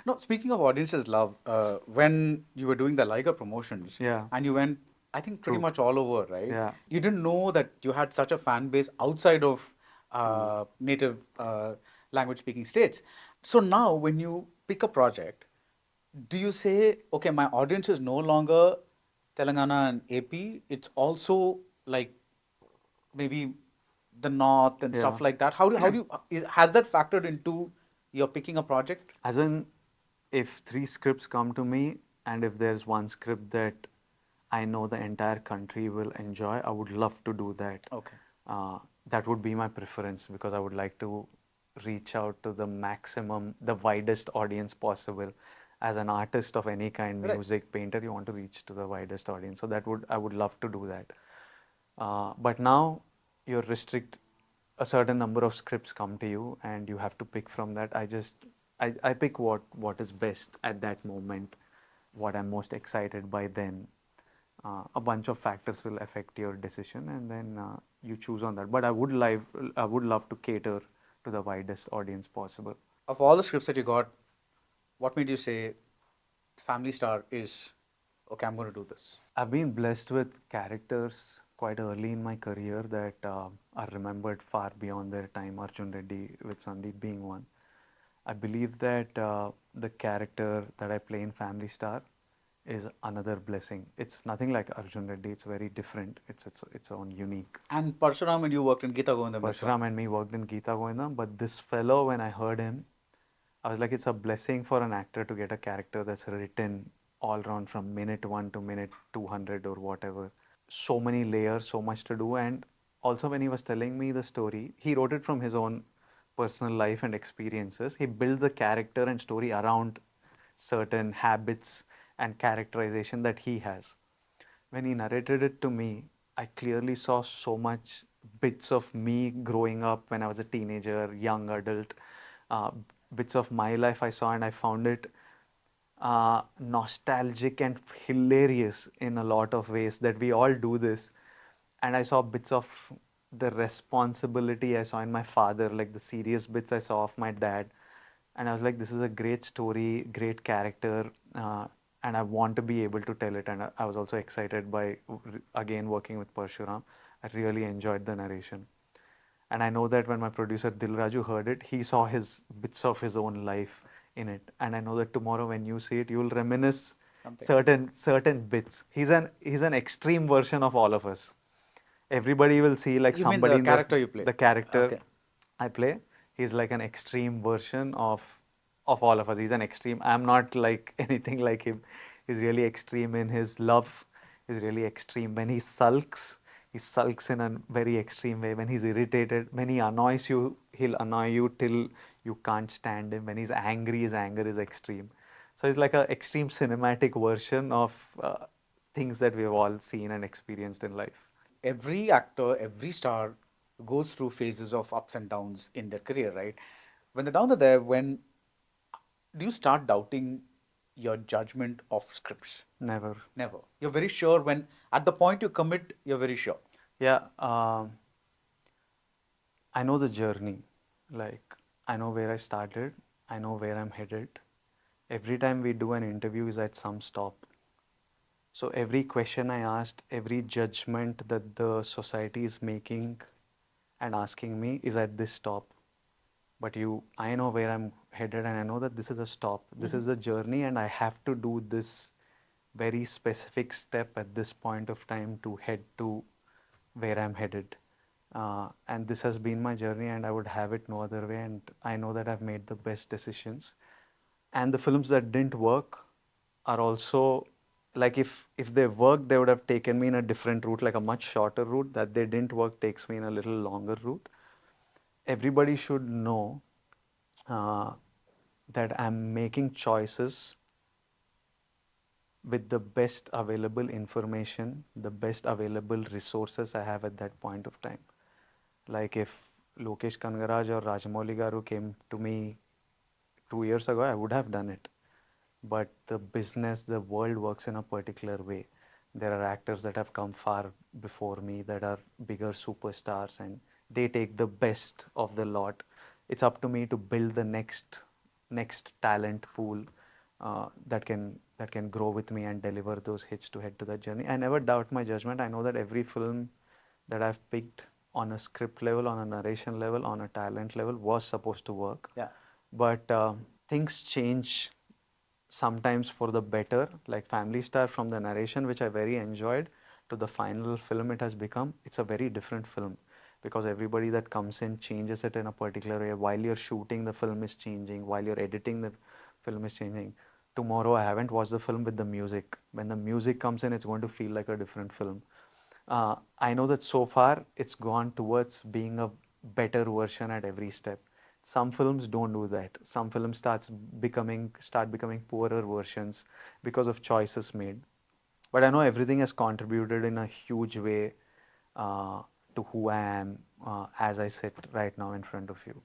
No, speaking of audiences love, when you were doing the Liger promotions, Yeah, and you went, I think pretty true. much all over, right? Yeah, You didn't know that you had such a fan base outside of true. native language speaking states. So now, when you pick a project, do you say, okay, my audience is no longer Telangana and AP, it's also like maybe the north and Yeah. stuff like that? Has that factored into your picking a project? As in, if three scripts come to me, and if there's one script that I know the entire country will enjoy, I would love to do that. Okay. Uh, that would be my preference because I would like to reach out to the maximum, the widest audience possible. As an artist of any kind, Right. music, painter, you want to reach to the widest audience. So that would I would love to do that. But now you're restrict a certain number of scripts come to you and you have to pick from that. I pick what is best at that moment, what I'm most excited by then. A bunch of factors will affect your decision and then you choose on that. But I would love to cater to the widest audience possible. Of all the scripts that you got, what made you say Family Star is okay? I'm going to do this. I've been blessed with characters quite early in my career that are remembered far beyond their time. Arjun Reddy with Sandeep being one. I believe that the character that I play in Family Star is another blessing. It's nothing like Arjun Reddy. It's very different. It's own unique. And Parshuram and you worked in Gita Govindam as well. Parshuram and me worked in Geeta Goindam, but this fellow, when I heard him, I was like, it's a blessing for an actor to get a character that's written all around from minute one to minute 200 or whatever. So many layers, so much to do. And also, when he was telling me the story, he wrote it from his own personal life and experiences. He built the character and story around certain habits and characterization that he has. When he narrated it to me, I clearly saw so much bits of me growing up when I was a teenager, young adult, uh, bits of my life I saw, and I found it nostalgic and hilarious in a lot of ways that we all do this. And I saw bits of the responsibility I saw in my father, like the serious bits I saw of my dad. And I was like, this is a great story, great character, and I want to be able to tell it. And I was also excited by, again, working with Parshuram. I really enjoyed the narration. And I know that when my producer Dilraju heard it, he saw his bits of his own life in it. And I know that tomorrow when you see it, you will reminisce Something. certain bits. He's an extreme version of all of us. Everybody will see like You mean somebody the in the character you play? the character Okay. I play. He's like an extreme version of all of us. He's an extreme. I'm not like anything like him. He's really extreme in his love. He's really extreme when he sulks. He sulks in a very extreme way. When he's irritated, when he annoys you, he'll annoy you till you can't stand him. When he's angry, his anger is extreme. So he's like an extreme cinematic version of things that we've all seen and experienced in life. Every actor, every star goes through phases of ups and downs in their career, right? When the downs are there, when do you start doubting your judgment of scripts? Never. Never. You're very sure when, at the point you commit, you're very sure. Yeah, I know the journey. Like, I know where I started, I know where I'm headed. Every time we do an interview is at some stop. So every question I asked, every judgment that the society is making and asking me is at this stop. But I know where I'm headed and I know that this is a stop. This is a journey and I have to do this very specific step at this point of time to head to where I'm headed. And this has been my journey and I would have it no other way. And I know that I've made the best decisions. And the films that didn't work are also like if they worked, they would have taken me in a different route, like a much shorter route. That they didn't work takes me in a little longer route. Everybody should know uh, that I'm making choices with the best available information, the best available resources I have at that point of time. Like if Lokesh Kangaraj or Rajamouli Garu came to me 2 years ago, I would have done it. But the business, the world works in a particular way. There are actors that have come far before me that are bigger superstars and they take the best of the lot. It's up to me to build the next talent pool that can grow with me and deliver those hits to head to that journey. I never doubt my judgment. I know that every film that I've picked on a script level, on a narration level, on a talent level was supposed to work. Yeah. But things change sometimes for the better. Like Family Star, from the narration, which I very enjoyed, to the final film it has become, it's a very different film because everybody that comes in changes it in a particular way. While you're shooting, the film is changing. While you're editing, the film is changing. Tomorrow, I haven't watched the film with the music. When the music comes in, it's going to feel like a different film. I know that so far it's gone towards being a better version at every step. Some films don't do that. Some films start becoming poorer versions because of choices made. But I know everything has contributed in a huge way uh, to who I am as I sit right now in front of you.